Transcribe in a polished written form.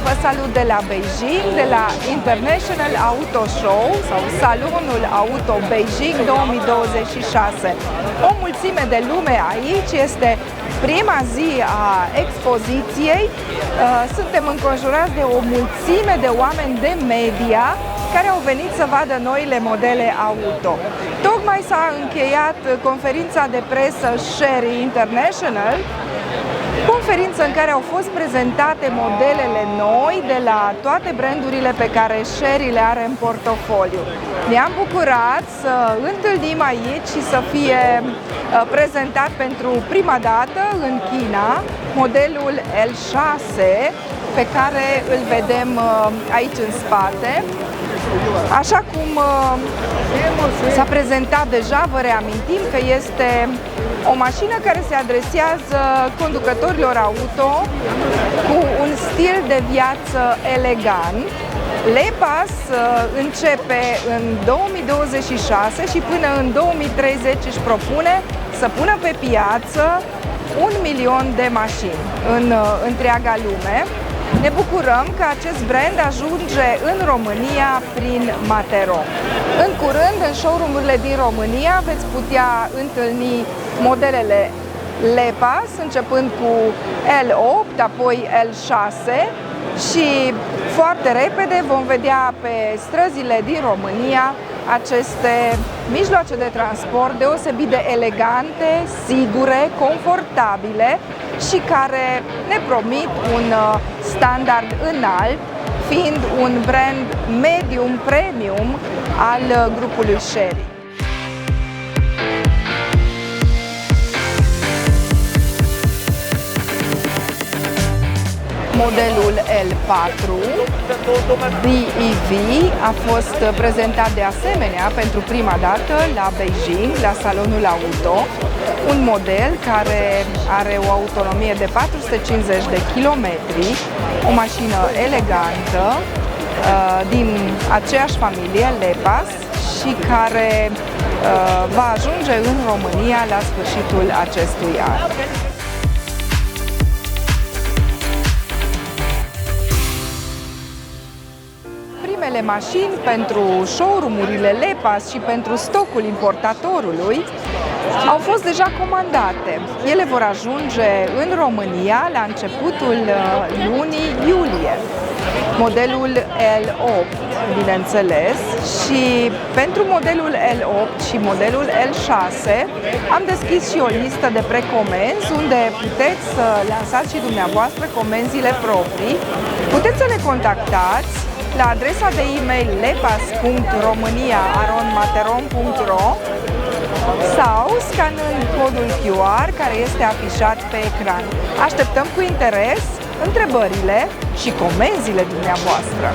Vă salut de la Beijing, de la International Auto Show sau Salonul Auto Beijing 2026. O mulțime de lume aici, este prima zi a expoziției. Suntem înconjurați de o mulțime de oameni de media care au venit să vadă noile modele auto. Tocmai s-a încheiat conferința de presă Chery International, conferință în care au fost prezentate modelele noi de la toate brandurile pe care Chery le are în portofoliu. Ne-am bucurat să întâlnim aici și să fie prezentat pentru prima dată în China modelul L6 pe care îl vedem aici în spate. Așa cum s-a prezentat deja, vă reamintim că este o mașină care se adresează conducătorilor auto cu un stil de viață elegant. Le-Pass începe în 2026 și până în 2030 își propune să pună pe piață 1.000.000 de mașini în întreaga lume. Ne bucurăm că acest brand ajunge în România prin Matero. În curând, în showroom-urile din România, veți putea întâlni modelele Le-Pass, începând cu L8, apoi L6 și foarte repede vom vedea pe străzile din România aceste mijloace de transport deosebit de elegante, sigure, confortabile și care ne promit un standard înalt, fiind un brand medium premium al grupului Chery. Modelul L4 BEV a fost prezentat de asemenea pentru prima dată la Beijing, la Salonul Auto, un model care are o autonomie de 450 de kilometri, o mașină elegantă din aceeași familie Le-Pass și care va ajunge în România la sfârșitul acestui an. Primele mașini pentru showroom-urile Le-Pass și pentru stocul importatorului au fost deja comandate. Ele vor ajunge în România la începutul lunii iulie. Modelul L8, bineînțeles, și pentru modelul L8 și modelul L6 am deschis și o listă de precomenzi unde puteți să lansați și dumneavoastră comenzile proprii. Puteți să ne contactați la adresa de e-mail lepass.romania@materon.ro sau scanând codul QR care este afișat pe ecran. Așteptăm cu interes întrebările și comenzile dumneavoastră!